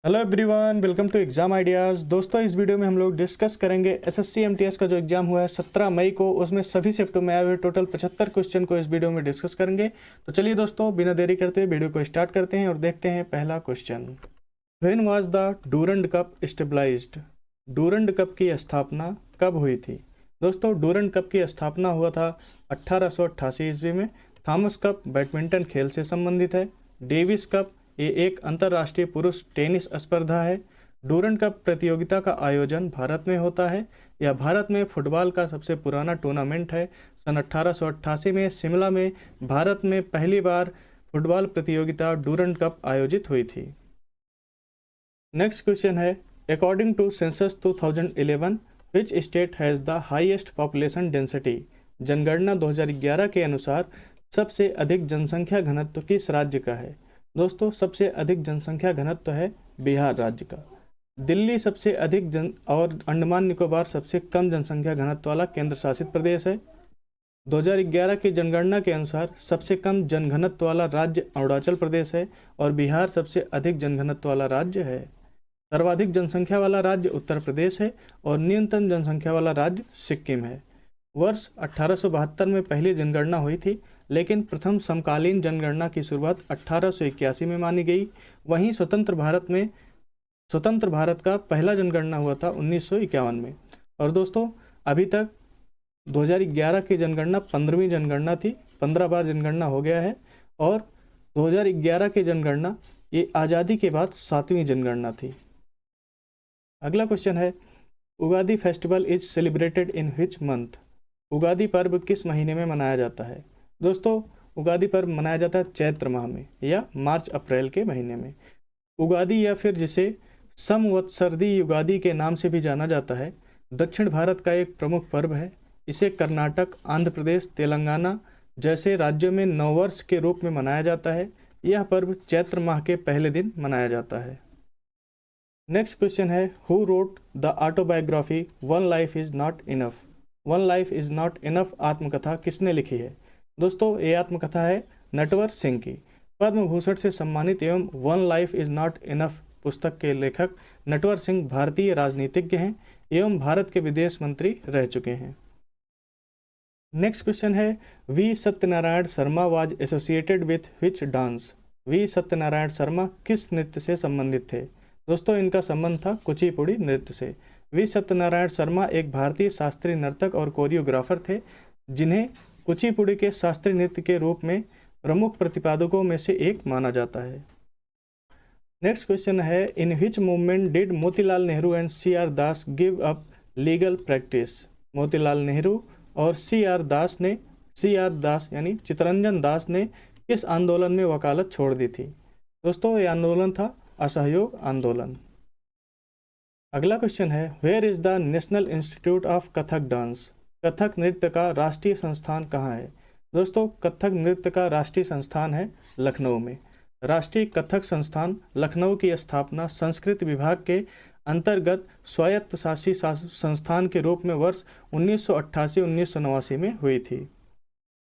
Hello everyone, welcome to exam ideas. दोस्तों, इस video में हम लोग डिस्कस करेंगे एसएससी एमटीएस का जो एग्जाम हुआ है 17 मई को, उसमें सभी शिफ्टों में आए हुए टोटल 75 क्वेश्चन को इस वीडियो में डिस्कस करेंगे। तो चलिए दोस्तों, बिना देरी करते हुए वीडियो को स्टार्ट करते हैं और देखते हैं पहला question. When was the Durand Cup established? Durand Cup की स्थापना कब हुई थी? दोस्तों, डूरंड कप की स्थापना हुआ था 1888 ईस्वी में। थॉमस कप बैडमिंटन खेल से संबंधित है। डेविस कप ये एक अंतर्राष्ट्रीय पुरुष टेनिस स्पर्धा है। डूरंड कप प्रतियोगिता का आयोजन भारत में होता है। यह भारत में फुटबॉल का सबसे पुराना टूर्नामेंट है। सन 1888 में शिमला में भारत में पहली बार फुटबॉल प्रतियोगिता डूरंड कप आयोजित हुई थी। नेक्स्ट क्वेश्चन है, according to census 2011 which state has the highest population density? जनगणना 2011 के अनुसार सबसे अधिक जनसंख्या घनत्व किस राज्य का है? दोस्तों, सबसे अधिक जनसंख्या घनत्व है बिहार राज्य का। दिल्ली सबसे अधिक और अंडमान निकोबार सबसे कम जनसंख्या घनत्व वाला केंद्र शासित प्रदेश है। 2011 की जनगणना के अनुसार सबसे कम जनघनत्व वाला राज्य अरुणाचल प्रदेश है और बिहार सबसे अधिक जनघनत्व वाला राज्य है। सर्वाधिक जनसंख्या वाला राज्य उत्तर प्रदेश है और न्यूनतम जनसंख्या वाला राज्य सिक्किम है। वर्ष 1872 में पहली जनगणना हुई थी, लेकिन प्रथम समकालीन जनगणना की शुरुआत 1881 में मानी गई। वहीं स्वतंत्र भारत का पहला जनगणना हुआ था 1951 में। और दोस्तों, अभी तक 2011 की जनगणना 15वीं जनगणना थी, 15 बार जनगणना हो गया है। और 2011 की जनगणना ये आज़ादी के बाद 7वीं जनगणना थी। अगला क्वेश्चन है, Ugadi festival is celebrated in which month? Ugadi पर्व किस महीने में मनाया जाता है? दोस्तों, उगादी पर्व मनाया जाता है चैत्र माह में या मार्च अप्रैल के महीने में। उगादी या फिर जिसे समवत्सरी युगादि के नाम से भी जाना जाता है, दक्षिण भारत का एक प्रमुख पर्व है। इसे कर्नाटक, आंध्र प्रदेश, तेलंगाना जैसे राज्यों में नववर्ष के रूप में मनाया जाता है। यह पर्व चैत्र माह के पहले दिन मनाया जाता है। नेक्स्ट क्वेश्चन है, who wrote the autobiography one life is not enough? One life is not enough आत्मकथा किसने लिखी है? दोस्तों, ये आत्मकथा है नटवर सिंह की। पद्म भूषण से सम्मानित एवं one life is not enough पुस्तक के लेखक नटवर सिंह भारतीय राजनीतिज्ञ हैं एवं भारत के विदेश मंत्री रह चुके हैं। नेक्स्ट क्वेश्चन है, V Satyanarayana Sharma was associated with which dance? V Satyanarayana Sharma किस नृत्य से संबंधित थे? दोस्तों, इनका संबंध था कुचिपुड़ी नृत्य से। वी सत्यनारायण शर्मा एक भारतीय शास्त्रीय नर्तक और कोरियोग्राफर थे, जिन्हें कुचिपुड़ी के शास्त्रीय नृत्य के रूप में प्रमुख प्रतिपादकों में से एक माना जाता है। नेक्स्ट क्वेश्चन है, in which movement did Motilal Nehru and C R. Das give up legal practice? Motilal Nehru और सी.आर. दास यानी चितरंजन दास ने किस आंदोलन में वकालत छोड़ दी थी? दोस्तों, ये आंदोलन था असहयोग आंदोलन। अगला क्वेश्चन है, where is the national institute of Kathak dance? Kathak नृत्य का राष्ट्रीय संस्थान कहाँ है? दोस्तों, कथक नृत्य का राष्ट्रीय संस्थान है लखनऊ में। राष्ट्रीय कथक संस्थान लखनऊ की स्थापना संस्कृत विभाग के अंतर्गत स्वायत्तशासी संस्थान के रूप में वर्ष 1988-1989 में हुई थी।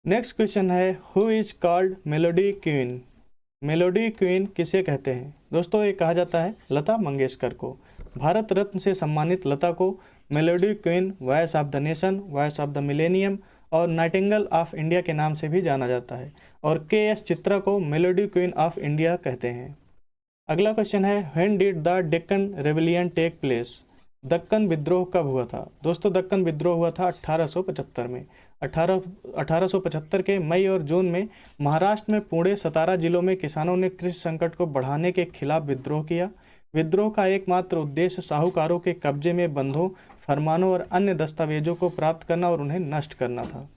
नेक्स्ट क्वेश्चन है, who is called melody queen? Melody queen किसे कहते हैं? दोस्तों, ये कहा जाता है लता मंगेशकर को। भारत रत्न से सम्मानित लता को melody queen, voice of the nation, voice of the millennium और नाइटिंगेल ऑफ इंडिया के नाम से भी जाना जाता है। और के.एस. चित्रा को मेलोडी क्वीन ऑफ इंडिया कहते हैं। अगला क्वेश्चन है, when did the Deccan rebellion take place? Deccan विद्रोह कब हुआ था? दोस्तों, दक्कन विद्रोह हुआ था 1875 में। 1875 के मई और जून में महाराष्ट्र में पुणे, सतारा जिलों में किसानों ने कृषि संकट को बढ़ाने के खिलाफ विद्रोह किया। विद्रोह का एकमात्र उद्देश्य साहूकारों के कब्जे में बंधों, फरमानों और अन्य दस्तावेजों को प्राप्त करना और उन्हें नष्ट करना था।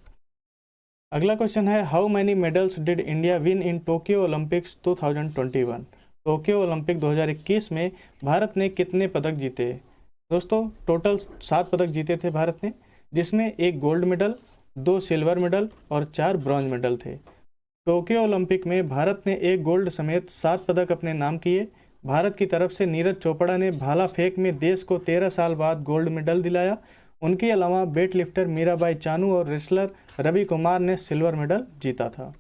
अगला क्वेश्चन है, how many medals did India win in Tokyo Olympics 2021? Tokyo Olympic 2021 में भारत ने कितने पदक जीते? दोस्तों, टोटल 7 पदक जीते थे भारत ने, जिसमें 1 गोल्ड मेडल, 2 सिल्वर मेडल और 4 ब्रॉन्ज मेडल थे। टोक्यो ओलंपिक में भारत ने 1 गोल्ड समेत 7 पदक अपने नाम किए। भारत की तरफ से नीरज चोपड़ा ने भाला फेंक में देश को 13 साल बाद गोल्ड मेडल दिलाया। उनके अलावा वेट लिफ्टर मीराबाई चानू और रेसलर रवि कुमार ने सिल्वर मेडल जीता था।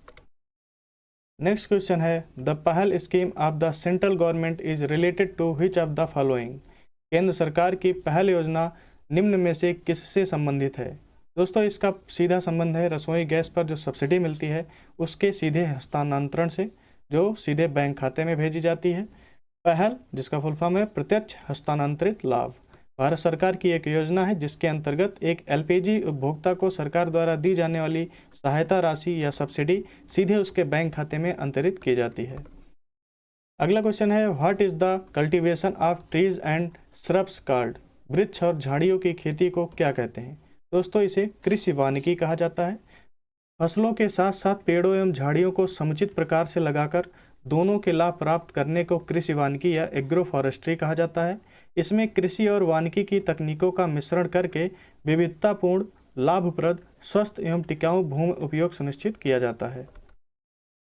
नेक्स्ट क्वेश्चन है the Pahal scheme of the central government is related to which of the following. केंद्र सरकार की पहल योजना निम्न में से किससे संबंधित है। दोस्तों इसका सीधा संबंध है रसोई गैस पर जो सब्सिडी मिलती है उसके सीधे हस्तांतरण से, जो सीधे बैंक खाते में भेजी जाती है। पहल जिसका फुल फॉर्म है प्रत्यक्ष हस्तांतरित लाभ, भारत सरकार की एक योजना है जिसके अंतर्गत एक एलपीजी उपभोक्ता को सरकार द्वारा दी जाने वाली सहायता राशि या सब्सिडी सीधे उसके बैंक खाते में अंतरित की जाती है। अगला क्वेश्चन है what is the cultivation of trees and shrubs called. वृक्ष और झाड़ियों की खेती को क्या कहते हैं। दोस्तों इसे कृषि वानिकी कहा जाता है। फसलों के साथ साथ पेड़ों एवं झाड़ियों को समुचित प्रकार से लगाकर दोनों के लाभ प्राप्त करने को कृषि वानिकी या एग्रो फॉरेस्ट्री कहा जाता है। इसमें कृषि और वानिकी की तकनीकों का मिश्रण करके विविधतापूर्ण, लाभप्रद, स्वस्थ एवं टिकाऊ भूमि उपयोग सुनिश्चित किया जाता है।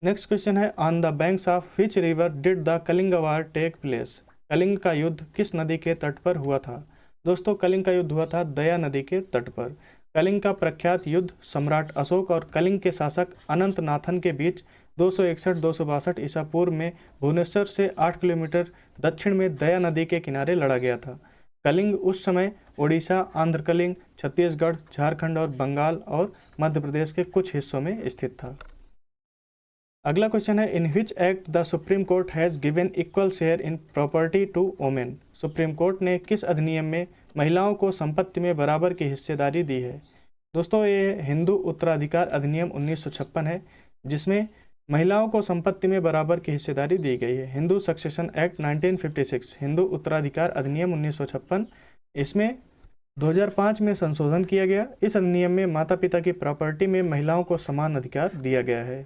नेक्स्ट क्वेश्चन है on the banks of which river did the Kalinga war take place. Kalinga का युद्ध किस नदी के तट पर हुआ था। दोस्तों कलिंग का युद्ध हुआ था दया नदी के तट पर। कलिंग का प्रख्यात युद्ध सम्राट अशोक और कलिंग के शासक अनंत नाथन के बीच 261-262 ईसा पूर्व में भुवनेश्वर से 8 किलोमीटर दक्षिण में दया नदी के किनारे लड़ा गया था। कलिंग उस समय ओडिशा, आंध्र कलिंग, छत्तीसगढ़, झारखंड और बंगाल और मध्य प्रदेश के कुछ हिस्सों में स्थित था। अगला क्वेश्चन है in which act the supreme court has given equal share in property to women. Supreme court ने किस अधिनियम में महिलाओं को संपत्ति में बराबर की हिस्सेदारी दी है। दोस्तों ये हिंदू उत्तराधिकार अधिनियम 1956 है जिसमें महिलाओं को संपत्ति में बराबर की हिस्सेदारी दी गई है। हिंदू सक्सेशन एक्ट 1956, हिंदू उत्तराधिकार अधिनियम 1956, इसमें 2005 में संशोधन किया गया। इस अधिनियम में माता पिता की प्रॉपर्टी में महिलाओं को समान अधिकार दिया गया है।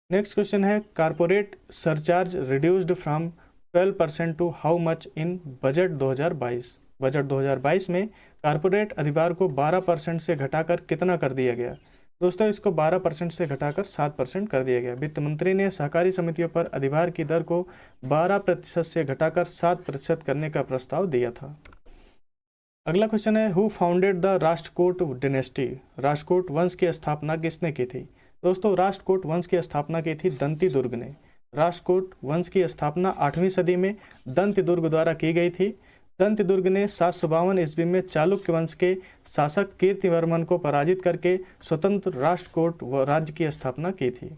नेक्स्ट क्वेश्चन है corporate surcharge reduced from 12% to how much in budget 2022। Budget 2022 में कारपोरेट अधिभार को 12% से घटाकर कितना कर दिया गया। दोस्तों इसको 12% से घटाकर 7% कर दिया गया। वित्त मंत्री ने सहकारी समितियों पर अधिभार की दर को 12% से घटाकर 7% करने का प्रस्ताव दिया था। अगला क्वेश्चन है who founded the Rashtrakuta dynasty. Rashtrakuta वंश की स्थापना किसने की थी। दोस्तों राष्ट्रकूट वंश की स्थापना की थी दंती दुर्ग ने। राष्ट्रकूट वंश की स्थापना 8वीं सदी में दंती दुर्ग द्वारा की गई थी। दंती दुर्ग ने 752 ईस्वी में चालुक्य वंश के शासक कीर्तिवर्मन को पराजित करके स्वतंत्र राष्ट्रकूट राज्य की स्थापना की थी।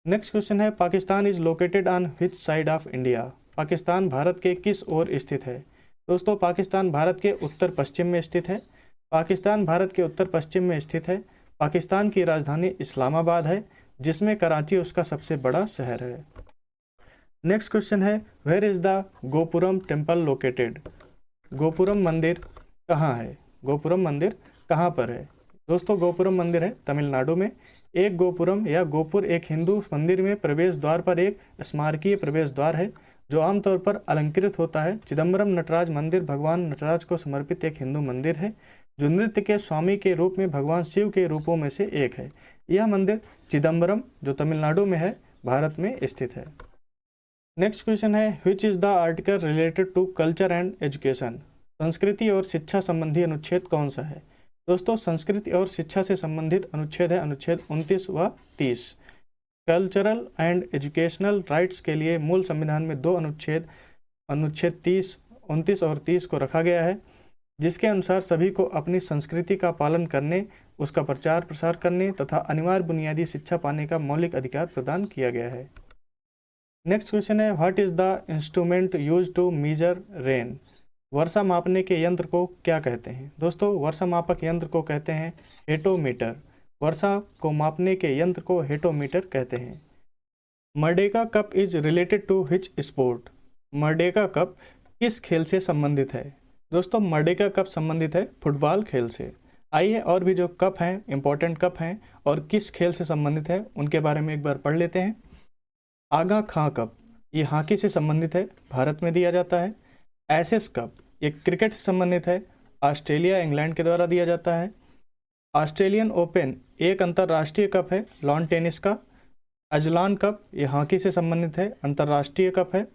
नेक्स्ट क्वेश्चन है Pakistan is located on which side of India. Pakistan Bharat के किस ओर स्थित है। दोस्तों पाकिस्तान भारत के उत्तर पश्चिम में स्थित है। पाकिस्तान भारत के उत्तर पश्चिम में स्थित है। पाकिस्तान की राजधानी इस्लामाबाद है जिसमें कराची उसका सबसे बड़ा शहर है। नेक्स्ट क्वेश्चन है where is the Gopuram temple located. Gopuram मंदिर कहाँ है। गोपुरम मंदिर कहाँ पर है। दोस्तों गोपुरम मंदिर है तमिलनाडु में। एक गोपुरम या गोपुर एक हिंदू मंदिर में प्रवेश द्वार पर एक स्मारकीय प्रवेश द्वार है जो आमतौर पर अलंकृत होता है। चिदम्बरम नटराज मंदिर भगवान नटराज को समर्पित एक हिंदू मंदिर है जो नृत्य के स्वामी के रूप में भगवान शिव के रूपों में से एक है। यह मंदिर चिदम्बरम जो तमिलनाडु में है भारत में स्थित है। नेक्स्ट क्वेश्चन है which is the article related to culture and education. संस्कृति और शिक्षा संबंधी अनुच्छेद कौन सा है। दोस्तों संस्कृति और शिक्षा से संबंधित अनुच्छेद है अनुच्छेद 29 व 30। कल्चरल एंड एजुकेशनल राइट्स के लिए मूल संविधान में दो अनुच्छेद 30, 29 और 30 को रखा गया है जिसके अनुसार सभी को अपनी संस्कृति का पालन करने, उसका प्रचार प्रसार करने तथा अनिवार्य बुनियादी शिक्षा पाने का मौलिक अधिकार प्रदान किया गया है। नेक्स्ट क्वेश्चन है what is the instrument use to measure rain. वर्षा मापने के यंत्र को क्या कहते हैं। दोस्तों वर्षा मापक यंत्र को कहते हैं हेटोमीटर। वर्षा को मापने के यंत्र को हेटोमीटर कहते हैं। Merdeka Cup is related to which sport. Merdeka Cup किस खेल से संबंधित है। दोस्तों मर्डेका कप संबंधित है फुटबॉल खेल से। आइए और भी जो कप हैं इंपॉर्टेंट कप हैं और किस खेल से संबंधित है उनके बारे में एक बार पढ़ लेते हैं। आगा खां कप ये हॉकी से संबंधित है, भारत में दिया जाता है। एसेस कप ये क्रिकेट से संबंधित है, ऑस्ट्रेलिया इंग्लैंड के द्वारा दिया जाता है। ऑस्ट्रेलियन ओपन एक अंतर्राष्ट्रीय कप है लॉन टेनिस का। अजलान कप ये हॉकी से संबंधित है, अंतर्राष्ट्रीय कप है।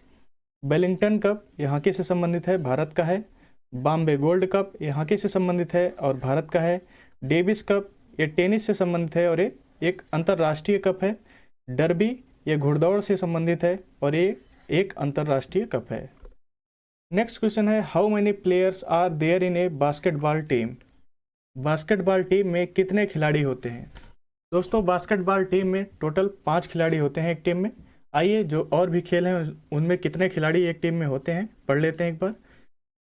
वेलिंगटन कप ये हॉकी से संबंधित है, भारत का है। बॉम्बे गोल्ड कप ये हॉकी से संबंधित है और भारत का है। डेविस कप ये टेनिस से संबंधित है और एक अंतर्राष्ट्रीय कप है। डर्बी ये घुड़दौड़ से संबंधित है और ये एक अंतर्राष्ट्रीय कप है। नेक्स्ट क्वेश्चन है, how many players are there in a basketball team. Basketball team में कितने खिलाड़ी होते हैं। दोस्तों बास्केटबॉल टीम में टोटल 5 खिलाड़ी होते हैं एक टीम में। आइए जो और भी खेल हैं उनमें कितने खिलाड़ी एक टीम में होते हैं पढ़ लेते हैं एक बार।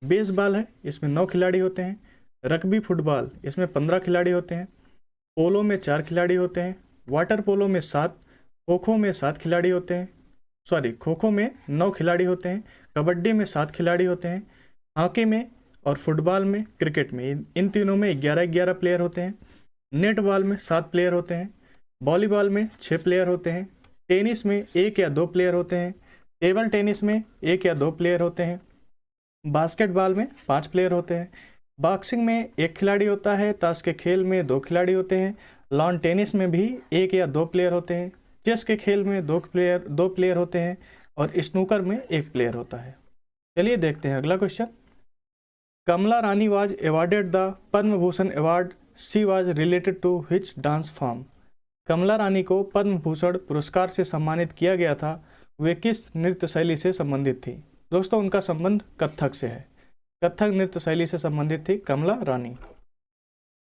बेसबॉल है, इसमें 9 खिलाड़ी होते हैं। रग्बी फुटबॉल, इसमें 15 खिलाड़ी होते हैं। पोलो में 4 खिलाड़ी होते हैं। वाटर पोलो में 7, खो खो में 7 खिलाड़ी होते हैं। खो खो में 9 खिलाड़ी होते हैं। कबड्डी में 7 खिलाड़ी होते हैं। हॉकी में और फुटबॉल में, क्रिकेट में, इन तीनों में 11-11 प्लेयर होते हैं। नेटबॉल में 7 प्लेयर होते हैं। वॉलीबॉल में 6 प्लेयर होते हैं। टेनिस में 1 या 2 प्लेयर होते हैं। टेबल टेनिस में 1 या 2 प्लेयर होते हैं। बास्केटबॉल में 5 प्लेयर होते हैं। बॉक्सिंग में 1 खिलाड़ी होता है। ताश के खेल में 2 खिलाड़ी होते हैं। लॉन टेनिस में भी 1 या 2 प्लेयर होते हैं। चेस के खेल में 2 प्लेयर होते हैं और स्नूकर में 1 प्लेयर होता है। चलिए देखते हैं अगला question. Kamala Rani was awarded the Padma Bhushan award, she was related to which dance form. Kamala Rani को पद्म भूषण पुरस्कार से सम्मानित किया गया था, वे किस नृत्य शैली से संबंधित थी। दोस्तों उनका संबंध कथक से है, कथक नृत्य शैली से संबंधित थी कमला रानी।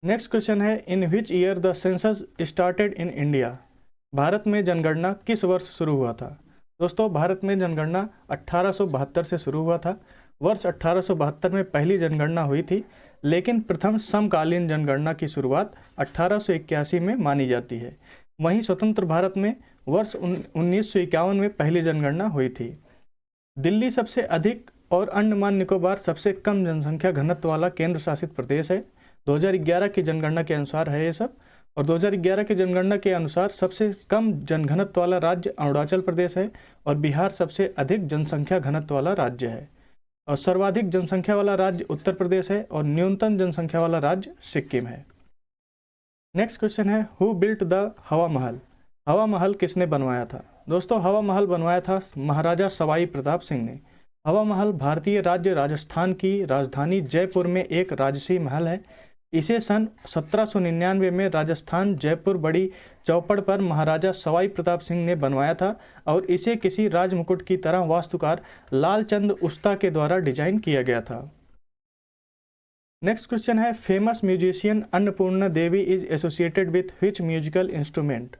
नेक्स्ट क्वेश्चन है, in which year the census started in India. Bharat में जनगणना किस वर्ष शुरू हुआ था। दोस्तों भारत में जनगणना 1872 से शुरू हुआ था। वर्ष 1872 में पहली जनगणना हुई थी, लेकिन प्रथम समकालीन जनगणना की शुरुआत 1881 में मानी जाती है। वहीं स्वतंत्र भारत में वर्ष 1951 में पहली जनगणना हुई थी। दिल्ली सबसे अधिक और अंडमान निकोबार सबसे कम जनसंख्या घनत्व वाला केंद्र शासित प्रदेश है। 2011 की जनगणना के अनुसार है ये सब। और 2011 की जनगणना के अनुसार सबसे कम जनघनत्व वाला राज्य अरुणाचल प्रदेश है और बिहार सबसे अधिक जनसंख्या घनत्व वाला राज्य है। और सर्वाधिक जनसंख्या वाला राज्य उत्तर प्रदेश है और न्यूनतम जनसंख्या वाला राज्य सिक्किम है। नेक्स्ट क्वेश्चन है, हु बिल्ट द हवा महल। हवा महल किसने बनवाया था। दोस्तों हवा महल बनवाया था महाराजा सवाई प्रताप सिंह ने। हवा महल भारतीय राज्य राजस्थान की राजधानी जयपुर में एक राजसी महल है। इसे सन 1799 में राजस्थान जयपुर बड़ी चौपड़ पर महाराजा सवाई प्रताप सिंह ने बनवाया था और इसे किसी राजमुकुट की तरह वास्तुकार लालचंद उस्ता के द्वारा डिजाइन किया गया था। नेक्स्ट क्वेश्चन है, famous musician Annapurna Devi is associated with which musical instrument.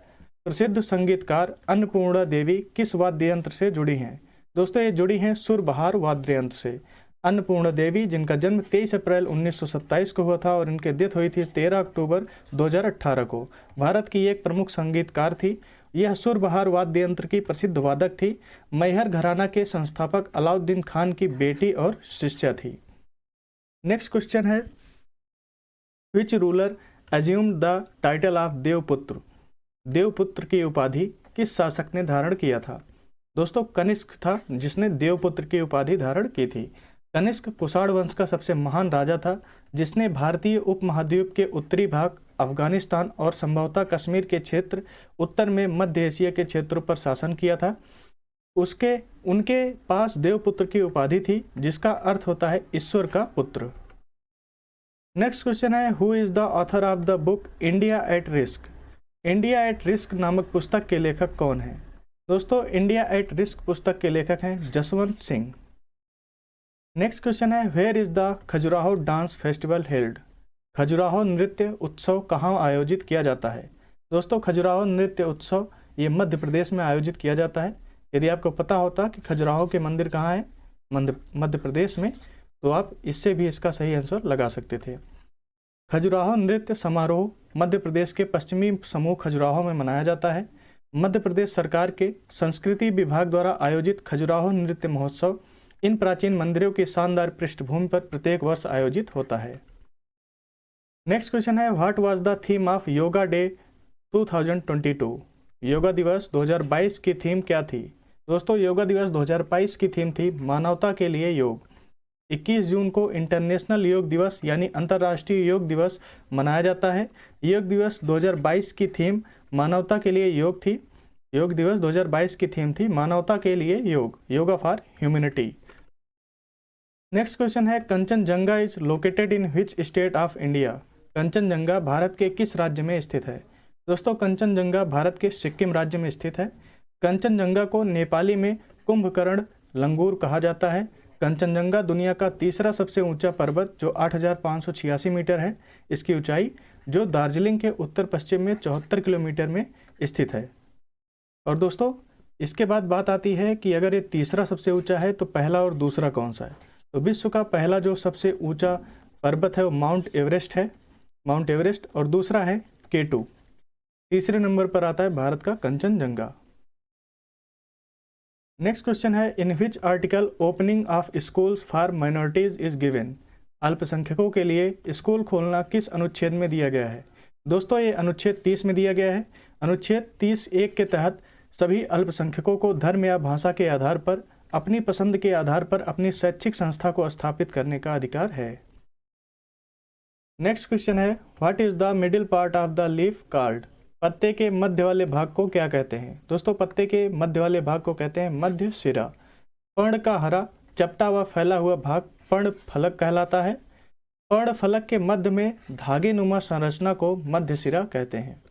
प्रसिद्ध संगीतकार अन्नपूर्णा देवी किस वाद्य यंत्र से जुड़ी हैं। दोस्तों ये जुड़ी हैं सुरबहार वाद्य यंत्र से। अन्नपूर्णा देवी जिनका जन्म 23 अप्रैल 1927 को हुआ था और इनकी डेथ हुई थी 13 अक्टूबर 2018 को, भारत की एक प्रमुख संगीतकार थी। यह सुरबहार वाद्य यंत्र की प्रसिद्ध वादक थी। मैहर घराना के संस्थापक अलाउद्दीन खान की बेटी और शिष्या थी। नेक्स्ट क्वेश्चन है, which ruler assumed the title of Devaputra. देवपुत्र की उपाधि किस शासक ने धारण किया था। दोस्तों कनिष्क था जिसने देवपुत्र की उपाधि धारण की थी। कनिष्क कुषाण वंश का सबसे महान राजा था जिसने भारतीय उपमहाद्वीप के उत्तरी भाग, अफगानिस्तान और संभवतः कश्मीर के क्षेत्र, उत्तर में मध्य एशिया के क्षेत्रों पर शासन किया था। उनके पास देवपुत्र की उपाधि थी जिसका अर्थ होता है ईश्वर का पुत्र। नेक्स्ट क्वेश्चन है, who is the author of the book India at risk. India at risk नामक पुस्तक के लेखक कौन है। दोस्तों इंडिया एट रिस्क पुस्तक के लेखक हैं जसवंत सिंह। नेक्स्ट क्वेश्चन है, where is the Khajuraho dance festival held. Khajuraho नृत्य उत्सव कहाँ आयोजित किया जाता है। दोस्तों खजुराहो नृत्य उत्सव ये मध्य प्रदेश में आयोजित किया जाता है। यदि आपको पता होता कि खजुराहो के मंदिर कहाँ है मध्य प्रदेश में, तो आप इससे भी इसका सही आंसर लगा सकते थे। खजुराहो नृत्य समारोह मध्य प्रदेश के पश्चिमी समूह खजुराहो में मनाया जाता है। मध्य प्रदेश सरकार के संस्कृति विभाग द्वारा आयोजित खजुराहो नृत्य महोत्सव इन प्राचीन मंदिरों की शानदार पृष्ठभूमि पर प्रत्येक वर्ष आयोजित होता है। नेक्स्ट क्वेश्चन है, what was the theme of yoga day 2022। Yoga दिवस 2022 की थीम क्या थी। दोस्तों योगा दिवस 2022 की थीम थी मानवता के लिए योग। 21 जून को इंटरनेशनल योग दिवस यानी अंतर्राष्ट्रीय योग दिवस मनाया जाता है। योग दिवस 2022 की थीम मानवता के लिए योग थी। योग दिवस 2022 की थीम थी मानवता के लिए योग, yoga for humanity. Next question है, Kanchenjunga is located in which state of India. Kanchenjunga Bharat के किस राज्य में स्थित है। दोस्तों कंचनजंगा भारत के सिक्किम राज्य में स्थित है। कंचनजंगा को नेपाली में कुंभकर्ण लंगूर कहा जाता है। कंचनजंगा दुनिया का तीसरा सबसे ऊंचा पर्वत जो 8,586 मीटर है। इसकी ऊंचाई जो दार्जिलिंग के उत्तर पश्चिम में 74 किलोमीटर में स्थित है। और दोस्तों इसके बाद बात आती है कि अगर ये तीसरा सबसे ऊंचा है तो पहला और दूसरा कौन सा है। तो विश्व का पहला जो सबसे ऊंचा पर्वत है वो माउंट एवरेस्ट है, माउंट एवरेस्ट, और दूसरा है K2। तीसरे नंबर पर आता है भारत का कंचनजंगा। नेक्स्ट क्वेश्चन है, in which article opening of schools for minorities is given. अल्पसंख्यकों के लिए स्कूल खोलना किस अनुच्छेद में दिया गया है। दोस्तों ये अनुच्छेद 30 में दिया गया है। अनुच्छेद 30(1) के तहत सभी अल्पसंख्यकों को धर्म या भाषा के आधार पर अपनी पसंद के आधार पर अपनी शैक्षिक संस्था को स्थापित करने का अधिकार है। नेक्स्ट क्वेश्चन है, what is the middle part of the leaf called. पत्ते के मध्य वाले भाग को क्या कहते हैं। दोस्तों पत्ते के मध्य वाले भाग को कहते हैं मध्य सिरा। पर्ण का हरा चपटा व फैला हुआ भाग पर्ण फलक कहलाता है। पर्ण फलक के मध्य में धागे नुमा संरचना को मध्य सिरा कहते हैं।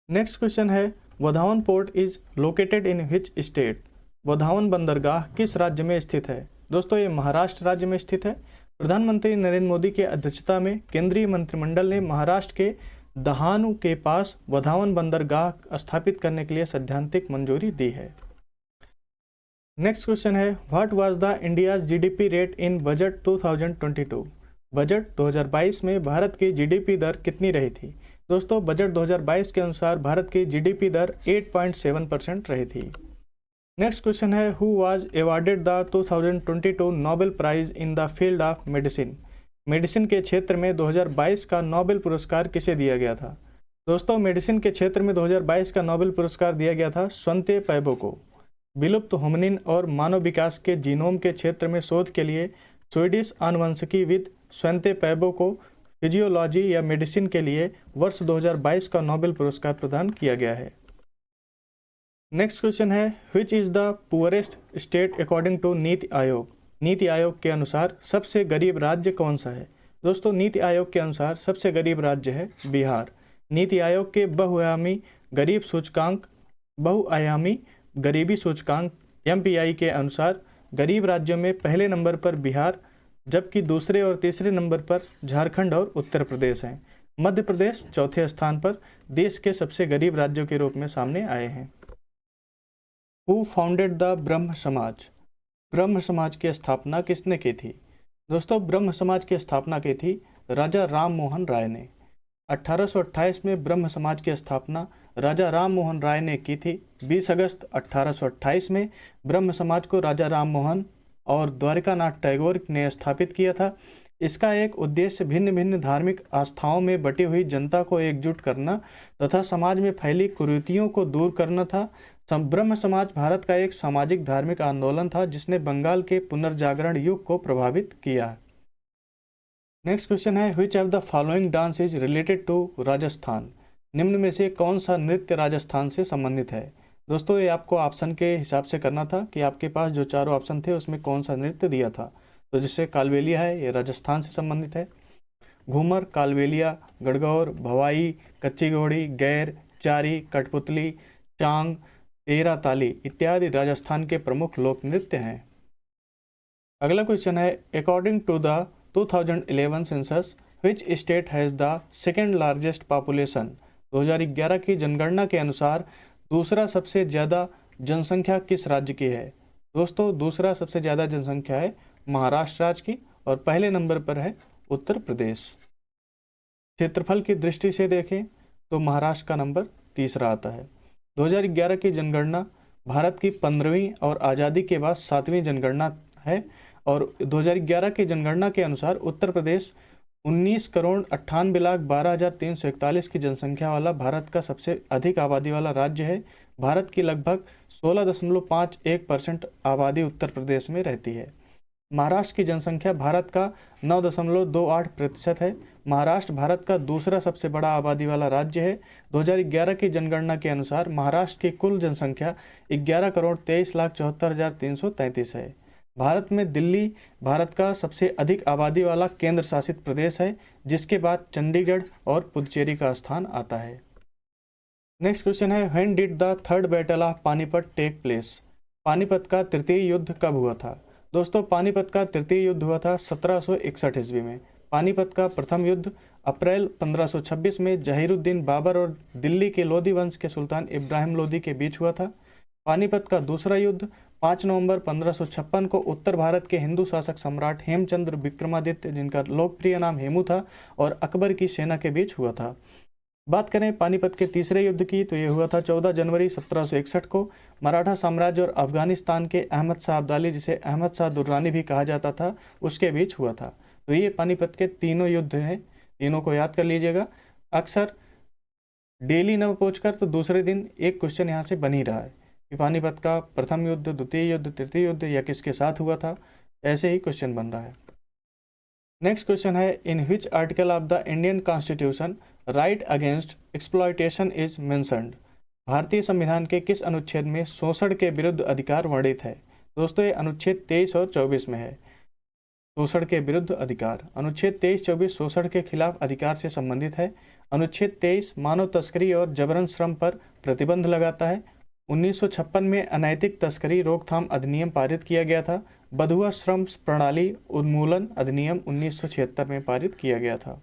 नेक्स्ट क्वेश्चन है, Wadhawan port is located in which state. Wadhawan बंदरगाह किस राज्य में स्थित है। दोस्तों ये महाराष्ट्र राज्य में स्थित है। प्रधानमंत्री नरेंद्र मोदी की अध्यक्षता में केंद्रीय मंत्रिमंडल ने महाराष्ट्र के दहानू के पास वधावन बंदरगाह स्थापित करने के लिए सैद्धांतिक मंजूरी दी है। नेक्स्ट क्वेश्चन है, what was the India's GDP rate in budget 2022। Budget 2022 में भारत की जीडीपी दर कितनी रही थी। दोस्तों बजट 2022 के अनुसार भारत की जीडीपी दर 8.7% रही थी। नेक्स्ट क्वेश्चन है, who was awarded the 2022 Nobel prize in the field of medicine. Medicine के क्षेत्र में 2022 का नोबेल पुरस्कार किसे दिया गया था। दोस्तों मेडिसिन के क्षेत्र में 2022 का नोबेल पुरस्कार दिया गया था स्वंते पैबो को। विलुप्त होमिनिन और मानव विकास के जीनोम के क्षेत्र में शोध के लिए स्वीडिश आनुवंशिकीविद स्वंते पैबो को फिजियोलॉजी या मेडिसिन के लिए वर्ष 2022 का नोबेल पुरस्कार प्रदान किया गया है। नेक्स्ट क्वेश्चन है, which is the poorest state according to NITI Aayog. NITI Aayog के अनुसार सबसे गरीब राज्य कौन सा है। दोस्तों नीति आयोग के अनुसार सबसे गरीब राज्य है बिहार। नीति आयोग के बहुआयामी गरीबी सूचकांक MPI के अनुसार गरीब राज्यों में पहले नंबर पर बिहार, जबकि दूसरे और तीसरे नंबर पर झारखंड और उत्तर प्रदेश हैं। मध्य प्रदेश चौथे स्थान पर देश के सबसे गरीब राज्यों के रूप में सामने आए हैं। हु फाउंडेड द ब्रह्म समाज। ब्रह्म समाज की स्थापना किसने की थी। दोस्तों ब्रह्म समाज की स्थापना की थी राजा राम मोहन राय ने। 1828 में ब्रह्म समाज की स्थापना राजा राम मोहन राय ने की थी। 20 अगस्त 1828 में ब्रह्म समाज को राजा राम मोहन और द्वारिकानाथ टैगोर ने स्थापित किया था। इसका एक उद्देश्य भिन्न भिन्न धार्मिक आस्थाओं में बटी हुई जनता को एकजुट करना तथा समाज में फैली कुरीतियों को दूर करना था। ब्रह्म समाज भारत का एक सामाजिक धार्मिक आंदोलन था जिसने बंगाल के पुनर्जागरण युग को प्रभावित किया। नेक्स्ट क्वेश्चन है, which of the following dance is related to Rajasthan. निम्न में से कौन सा नृत्य राजस्थान से संबंधित है। दोस्तों ये आपको ऑप्शन के हिसाब से करना था कि आपके पास जो चारों ऑप्शन थे उसमें कौन सा नृत्य दिया था। तो जिससे कालबेलिया है ये राजस्थान से संबंधित है। घूमर, कालबेलिया, गणगौर, भवाई, कच्ची घोड़ी, गैर, चारी, कठपुतली, चांग, तेरा ताली इत्यादि राजस्थान के प्रमुख लोक नृत्य हैं। अगला क्वेश्चन है, according to the 2011 census which state has the second largest population. 2011 की जनगणना के अनुसार दूसरा सबसे ज़्यादा जनसंख्या किस राज्य की है। दोस्तों दूसरा सबसे ज़्यादा जनसंख्या है महाराष्ट्र राज्य की और पहले नंबर पर है उत्तर प्रदेश। क्षेत्रफल की दृष्टि से देखें तो महाराष्ट्र का नंबर तीसरा आता है। 2011 की जनगणना भारत की 15वीं और आज़ादी के बाद 7वीं जनगणना है और 2011 की जनगणना के अनुसार उत्तर प्रदेश 19,98,12,341 की जनसंख्या वाला भारत का सबसे अधिक आबादी वाला राज्य है। भारत की लगभग 16.51% आबादी उत्तर प्रदेश में रहती है। महाराष्ट्र की जनसंख्या भारत का 9.28% है। महाराष्ट्र भारत का दूसरा सबसे बड़ा आबादी वाला राज्य है। 2011 की जनगणना के अनुसार महाराष्ट्र की कुल जनसंख्या 11,23,74,333 है। भारत में दिल्ली भारत का सबसे अधिक आबादी वाला केंद्र शासित प्रदेश है, जिसके बाद चंडीगढ़ और पुदुचेरी का स्थान आता है। नेक्स्ट क्वेश्चन है, when did the third battle of Panipat take place? Panipat का तृतीय युद्ध कब हुआ था? दोस्तों पानीपत का तृतीय युद्ध हुआ था 1761 ईस्वी में। पानीपत का प्रथम युद्ध अप्रैल 1526 में जहीरुद्दीन बाबर और दिल्ली के लोधी वंश के सुल्तान इब्राहिम लोधी के बीच हुआ था। पानीपत का दूसरा युद्ध 5 नवंबर 1556 को उत्तर भारत के हिंदू शासक सम्राट हेमचंद्र विक्रमादित्य, जिनका लोकप्रिय नाम हेमू था, और अकबर की सेना के बीच हुआ था। बात करें पानीपत के तीसरे युद्ध की तो ये हुआ था 14 जनवरी 1761 को मराठा साम्राज्य और अफगानिस्तान के अहमद शाह अब्दाली, जिसे अहमद शाह दुर्रानी भी कहा जाता था, उसके बीच हुआ था। तो ये पानीपत के तीनों युद्ध हैं, तीनों को याद कर लीजिएगा। अक्सर डेली न पहुंचकर तो दूसरे दिन एक क्वेश्चन यहाँ से बन ही रहा है कि पानीपत का प्रथम युद्ध, द्वितीय युद्ध, तृतीय युद्ध या किसके साथ हुआ था, ऐसे ही क्वेश्चन बन रहा है। नेक्स्ट क्वेश्चन है, in which article of the Indian constitution right against exploitation is mentioned? भारतीय संविधान के किस अनुच्छेद में शोषण के विरुद्ध अधिकार वर्णित है? दोस्तों ये अनुच्छेद 23 और 24 में है। शोषण के विरुद्ध अधिकार, अनुच्छेद 23-24 शोषण के खिलाफ अधिकार से संबंधित है। अनुच्छेद 23 मानव तस्करी और जबरन श्रम पर प्रतिबंध लगाता है। 1956 में अनैतिक तस्करी रोकथाम अधिनियम पारित किया गया था। बधुआ श्रम प्रणाली उन्मूलन अधिनियम 1976 में पारित किया गया था।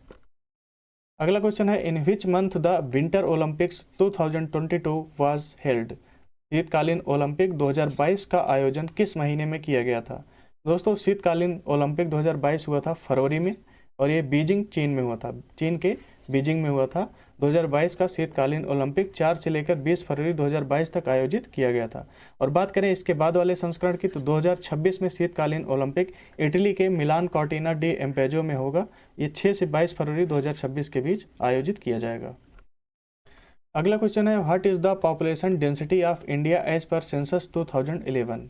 अगला क्वेश्चन है, in which month the winter olympics 2022 was held? शीतकालीन ओलंपिक 2022 का आयोजन किस महीने में किया गया था? दोस्तों शीतकालीन ओलंपिक 2022 हुआ था फरवरी में, और ये बीजिंग चीन में हुआ था, चीन के बीजिंग में हुआ था। 2022 का शीतकालीन ओलंपिक 4 से लेकर 20 फरवरी 2022 तक आयोजित किया गया था। और बात करें इसके बाद वाले संस्करण की तो 2026 में शीतकालीन ओलंपिक इटली के मिलान कॉर्टिना डी एम्पेजो में होगा। ये 6 से 22 फरवरी 2026 के बीच आयोजित किया जाएगा। अगला क्वेश्चन है, what is the population density of India as per census 2011?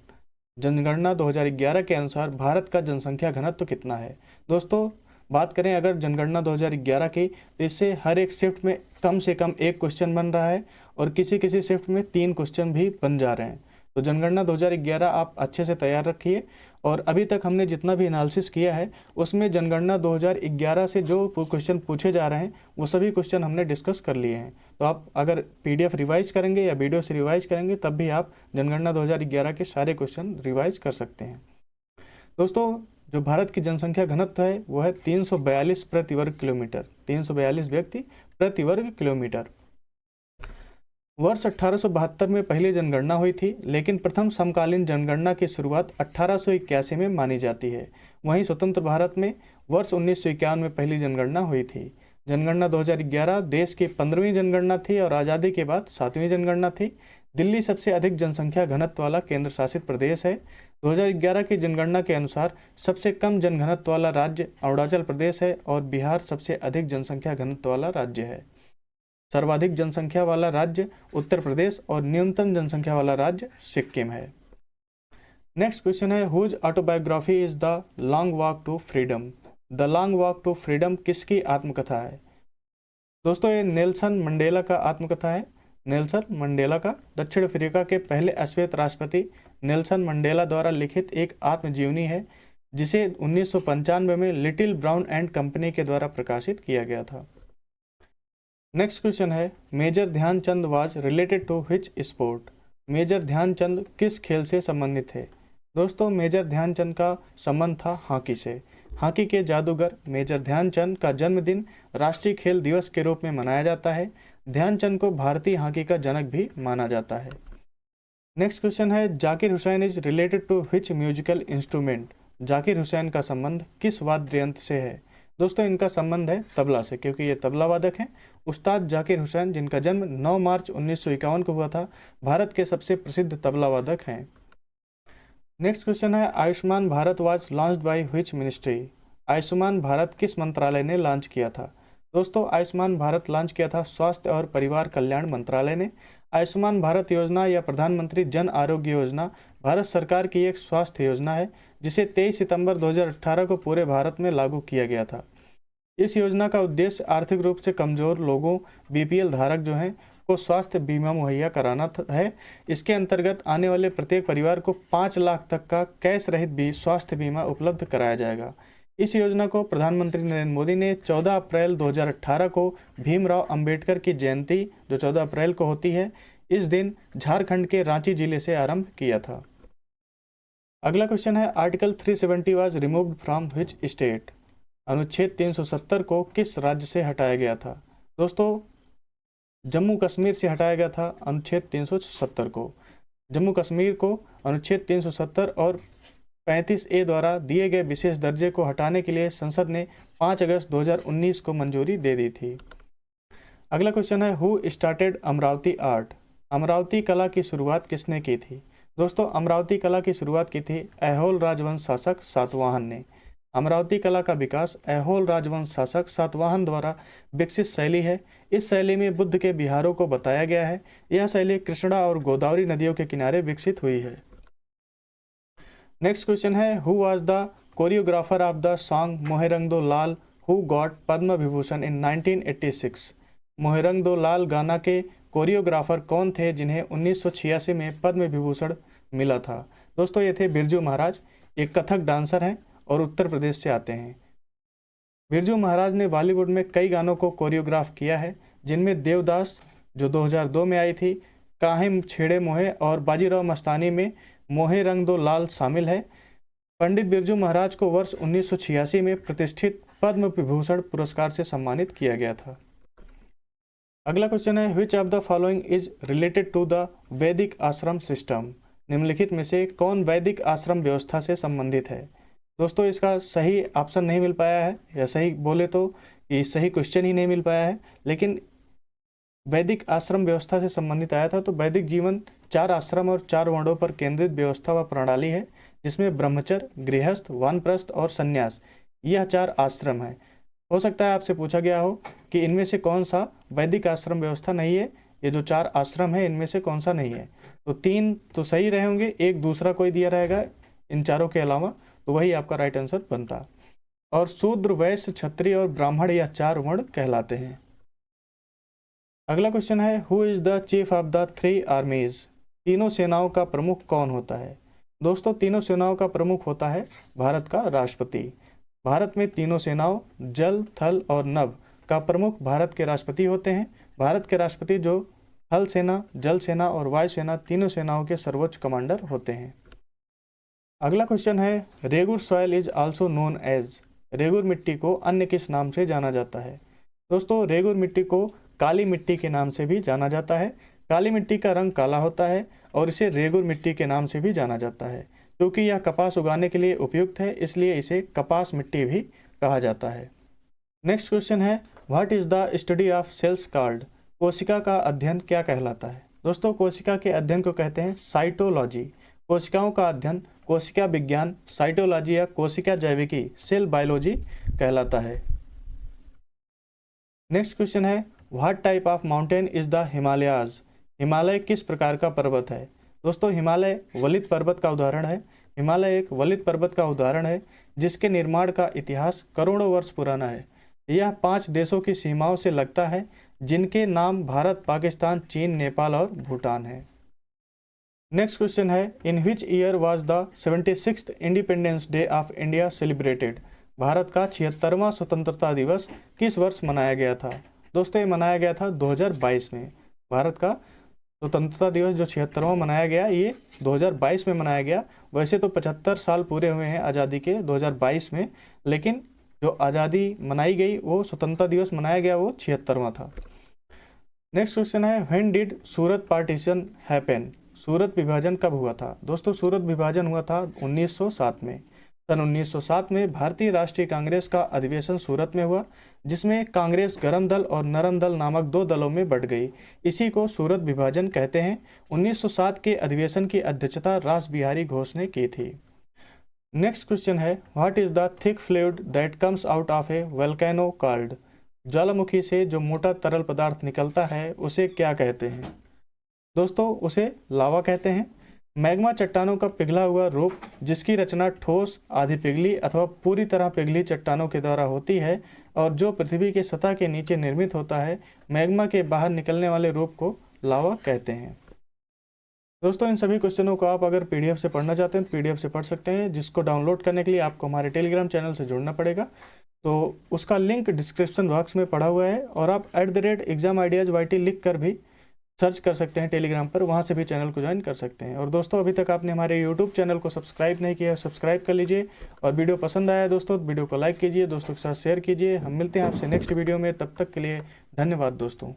जनगणना 2011 के अनुसार भारत का जनसंख्या घनत्व कितना है? दोस्तों बात करें अगर जनगणना 2011 की तो इससे हर एक शिफ्ट में कम से कम एक क्वेश्चन बन रहा है, और किसी किसी शिफ्ट में 3 क्वेश्चन भी बन जा रहे हैं। तो जनगणना 2011 आप अच्छे से तैयार रखिए। और अभी तक हमने जितना भी एनालिसिस किया है उसमें जनगणना 2011 से जो क्वेश्चन पूछे जा रहे हैं वो सभी क्वेश्चन हमने डिस्कस कर लिए हैं। तो आप अगर PDF रिवाइज करेंगे या वीडियो से रिवाइज करेंगे तब भी आप जनगणना 2011 के सारे क्वेश्चन रिवाइज कर सकते हैं। दोस्तों जो भारत की जनसंख्या घनत्व है वो है 342 प्रति वर्ग किलोमीटर, 342 व्यक्ति प्रति वर्ग किलोमीटर। वर्ष 1872 में पहली जनगणना हुई थी, लेकिन प्रथम समकालीन जनगणना की शुरुआत 1881 में मानी जाती है। वहीं स्वतंत्र भारत में वर्ष 1951 में पहली जनगणना हुई थी। जनगणना 2011 देश की 15वीं जनगणना थी और आज़ादी के बाद 7वीं जनगणना थी। दिल्ली सबसे अधिक जनसंख्या घनत्व वाला केंद्र शासित प्रदेश है। 2011 की जनगणना के अनुसार सबसे कम जनघनत्व वाला राज्य अरुणाचल प्रदेश है और बिहार सबसे अधिक जनसंख्या घनत्व वाला राज्य है। सर्वाधिक जनसंख्या वाला राज्य उत्तर प्रदेश और न्यूनतम जनसंख्या वाला राज्य सिक्किम है। नेक्स्ट क्वेश्चन है, whose autobiography is the Long Walk to Freedom? The Long Walk to Freedom किसकी आत्मकथा है? दोस्तों ये नेल्सन मंडेला का आत्मकथा है। नेल्सन मंडेला का दक्षिण अफ्रीका के पहले अश्वेत राष्ट्रपति नेल्सन मंडेला द्वारा लिखित एक आत्मजीवनी है, जिसे 1995 में लिटिल ब्राउन एंड कंपनी के द्वारा प्रकाशित किया गया था। नेक्स्ट क्वेश्चन है, Major Dhyanchand was related to which sport? Major Dhyanchand किस खेल से संबंधित थे? दोस्तों मेजर ध्यानचंद का संबंध था हॉकी से। हॉकी के जादूगर मेजर ध्यानचंद का जन्मदिन राष्ट्रीय खेल दिवस के रूप में मनाया जाता है। ध्यानचंद को भारतीय हॉकी का जनक भी माना जाता है। नेक्स्ट क्वेश्चन है, Zakir Hussain is related to which musical instrument? Zakir Hussain का संबंध किस वाद्य यंत्र से है? दोस्तों इनका संबंध है तबला से, क्योंकि ये तबला वादक हैं। उस्ताद जाकिर हुसैन, जिनका जन्म 9 मार्च 1951 को हुआ था, भारत के सबसे प्रसिद्ध तबला वादक हैं। नेक्स्ट क्वेश्चन है, Ayushman Bharat was launched by which ministry? Ayushman Bharat किस मंत्रालय ने लॉन्च किया था? दोस्तों आयुष्मान भारत लॉन्च किया था स्वास्थ्य और परिवार कल्याण मंत्रालय ने। आयुष्मान भारत योजना या प्रधानमंत्री जन आरोग्य योजना भारत सरकार की एक स्वास्थ्य योजना है, जिसे 23 सितंबर 2018 को पूरे भारत में लागू किया गया था। इस योजना का उद्देश्य आर्थिक रूप से कमजोर लोगों, BPL धारक जो हैं, को स्वास्थ्य बीमा मुहैया कराना है। इसके अंतर्गत आने वाले प्रत्येक परिवार को 5 लाख तक का कैश रहित भी स्वास्थ्य बीमा उपलब्ध कराया जाएगा। इस योजना को प्रधानमंत्री नरेंद्र मोदी ने 14 अप्रैल 2018 को भीमराव अंबेडकर की जयंती जो 14 अप्रैल को होती है, इस दिन झारखंड के रांची जिले से आरंभ किया था। अगला क्वेश्चन है, article 370 was removed from which state? अनुच्छेद 370 को किस राज्य से हटाया गया था? दोस्तों, जम्मू कश्मीर से हटाया गया था अनुच्छेद 370 को। जम्मू कश्मीर को अनुच्छेद 370 और 35A द्वारा दिए गए विशेष दर्जे को हटाने के लिए संसद ने 5 अगस्त 2019 को मंजूरी दे दी थी। अगला क्वेश्चन है, who started Amravati art? Amravati कला की शुरुआत किसने की थी? दोस्तों, अमरावती कला की शुरुआत की थी ऐहोल राजवंश शासक सातवाहन ने। अमरावती कला का विकास ऐहोल राजवंश शासक सातवाहन द्वारा विकसित शैली है। इस शैली में बुद्ध के विहारों को बताया गया है। यह शैली कृष्णा और गोदावरी नदियों के किनारे विकसित हुई है। नेक्स्ट क्वेश्चन है, who was the choreographer of the song Mohe Rang Do Laal who got Padma Vibhushan in 1986? Mohe Rang Do Laal गाना के कोरियोग्राफर कौन थे जिन्हें 1986 में पद्म विभूषण मिला था? दोस्तों, ये थे बिरजू महाराज। एक कथक डांसर हैं और उत्तर प्रदेश से आते हैं। बिरजू महाराज ने बॉलीवुड में कई गानों को कोरियोग्राफ किया है, जिनमें देवदास जो 2002 में आई थी, काहे छेड़े मोहे और बाजीराव मस्तानी में मोहे रंग दो लाल शामिल है। पंडित बिरजू महाराज को वर्ष 1986 में प्रतिष्ठित पद्म विभूषण पुरस्कार से सम्मानित किया गया था। अगला क्वेश्चन है, which of the following is related to the Vedic ashram system? निम्नलिखित में से कौन वैदिक आश्रम व्यवस्था से संबंधित है? दोस्तों, इसका सही ऑप्शन नहीं मिल पाया है, या सही बोले तो ये सही क्वेश्चन ही नहीं मिल पाया है, लेकिन वैदिक आश्रम व्यवस्था से संबंधित आया था। तो वैदिक जीवन 4 आश्रम और 4 वर्णों पर केंद्रित व्यवस्था व प्रणाली है, जिसमें ब्रह्मचर्य, गृहस्थ, वानप्रस्थ और संन्यास, यह 4 आश्रम है। हो सकता है आपसे पूछा गया हो कि इनमें से कौन सा वैदिक आश्रम व्यवस्था नहीं है, ये जो 4 आश्रम है इनमें से कौन सा नहीं है? तो 3 तो सही रहे होंगे, एक दूसरा कोई दिया रहेगा इन चारों के अलावा, तो वही आपका राइट आंसर बनता। और शूद्र, वैश्य, क्षत्रिय और ब्राह्मण यह 4 वर्ण कहलाते हैं। अगला क्वेश्चन है, who is the chief of the 3 आर्मीज? तीनों सेनाओं का प्रमुख कौन होता है? दोस्तों, तीनों सेनाओं का प्रमुख होता है भारत का राष्ट्रपति। भारत में तीनों सेनाओं जल, थल और नभ का प्रमुख भारत के राष्ट्रपति होते हैं। भारत के राष्ट्रपति जो थल सेना, जल सेना और वायु सेना तीनों सेनाओं के सर्वोच्च कमांडर होते हैं। अगला क्वेश्चन है, regur soil is also known as? Regur मिट्टी को अन्य किस नाम से जाना जाता है? दोस्तों, रेगुर मिट्टी को काली मिट्टी के नाम से भी जाना जाता है। काली मिट्टी का रंग काला होता है और इसे रेगुर मिट्टी के नाम से भी जाना जाता है। क्योंकि यह कपास उगाने के लिए उपयुक्त है, इसलिए इसे कपास मिट्टी भी कहा जाता है। नेक्स्ट क्वेश्चन है, what is the study of cells called? कोशिका का अध्ययन क्या कहलाता है? दोस्तों, कोशिका के अध्ययन को कहते हैं साइटोलॉजी। कोशिकाओं का अध्ययन कोशिका विज्ञान, साइटोलॉजी या कोशिका जैविकी, सेल बायोलॉजी कहलाता है। नेक्स्ट क्वेश्चन है, what type of mountain is the Himalayas? Himalaya किस प्रकार का पर्वत है? दोस्तों, हिमालय वलित पर्वत का उदाहरण है। हिमालय एक वलित पर्वत का उदाहरण है जिसके निर्माण का इतिहास करोड़ों वर्ष पुराना है। यह 5 देशों की सीमाओं से लगता है, जिनके नाम भारत, पाकिस्तान, चीन, नेपाल और भूटान है। नेक्स्ट क्वेश्चन है, in which year was the 76th independence day of India celebrated? Bharat का 76वां स्वतंत्रता दिवस किस वर्ष मनाया गया था? दोस्तों, ये मनाया गया था 2022 में। भारत का स्वतंत्रता दिवस जो 76वां मनाया गया, ये 2022 में मनाया गया। वैसे तो 75 साल पूरे हुए हैं आज़ादी के 2022 में, लेकिन जो आज़ादी मनाई गई, वो स्वतंत्रता दिवस मनाया गया, वो 76वां था। नेक्स्ट क्वेश्चन है, when did Surat partition happen? Surat विभाजन कब हुआ था? दोस्तों, सूरत विभाजन हुआ था 1907 में। सन 1907 में भारतीय राष्ट्रीय कांग्रेस का अधिवेशन सूरत में हुआ, जिसमें कांग्रेस गरम दल और नरम दल नामक 2 दलों में बंट गई। इसी को सूरत विभाजन कहते हैं। 1907 के अधिवेशन की अध्यक्षता रास बिहारी घोष ने की थी। नेक्स्ट क्वेश्चन है, what is the thick fluid that comes out of A volcano called? ज्वालामुखी से जो मोटा तरल पदार्थ निकलता है उसे क्या कहते हैं? दोस्तों, उसे लावा कहते हैं। मैग्मा चट्टानों का पिघला हुआ रूप, जिसकी रचना ठोस, आधी पिघली अथवा पूरी तरह पिघली चट्टानों के द्वारा होती है और जो पृथ्वी के सतह के नीचे निर्मित होता है, मैग्मा के बाहर निकलने वाले रूप को लावा कहते हैं। दोस्तों इन सभी क्वेश्चनों को आप अगर पीडीएफ से पढ़ना चाहते हैं तो पीडीएफ से पढ़ सकते हैं, जिसको डाउनलोड करने के लिए आपको हमारे टेलीग्राम चैनल से जुड़ना पड़ेगा। तो उसका लिंक डिस्क्रिप्शन बॉक्स में पड़ा हुआ है, और आप @examideas लिख कर भी सर्च कर सकते हैं टेलीग्राम पर, वहाँ से भी चैनल को ज्वाइन कर सकते हैं। और दोस्तों अभी तक आपने हमारे यूट्यूब चैनल को सब्सक्राइब नहीं किया है, सब्सक्राइब कर लीजिए। और वीडियो पसंद आया दोस्तों तो वीडियो को लाइक कीजिए, दोस्तों के साथ शेयर कीजिए। हम मिलते हैं आपसे नेक्स्ट वीडियो में, तब तक के लिए धन्यवाद दोस्तों।